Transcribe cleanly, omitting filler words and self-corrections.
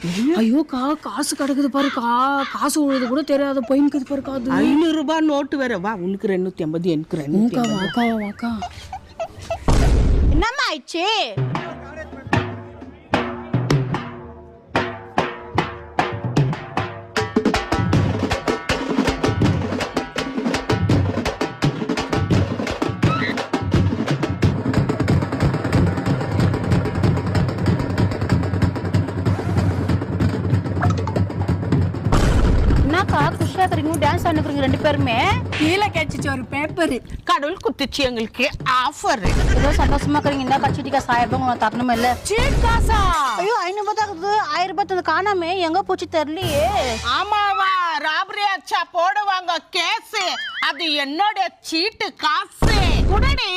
ஐயோ காசு கிடக்குது பாருக்கா, காசு உழுது கூட தெரியாத போயின்னுக்குது பாருக்கா. அது 500 ரூபாய் நோட்டு வேற. வா, உனக்கு 250, எனக்கு 250. வாக்கா வாக்கா. என்னம்மா ஆயிடுச்சு? குஷியா இருக்கிறீங்க, டான்ஸ் ஆடுறீங்க ரெண்டு பேருமே. கீழே கேட்டுச்சு ஒரு பேப்பர். கடவுள் குத்துச்சு எங்களுக்கு ஆஃபர். ஏதோ சந்தோஷமா இருக்கிறீங்க. இந்த கட்சிட்டிக்கா 1000 ரூபாய் உங்களுக்கு தரணுமே இல்ல? சீட் காசா? ஐயோ 500 ரூபாய் தான் 1000 ரூபாய் தந்து காணாமே, எங்க போச்சு தெரியலையே. ஆமாவா, ராபரி ஆச்சா போடுவாங்க கேஸ். அது என்னோட சீட்டு காசு. குடடி.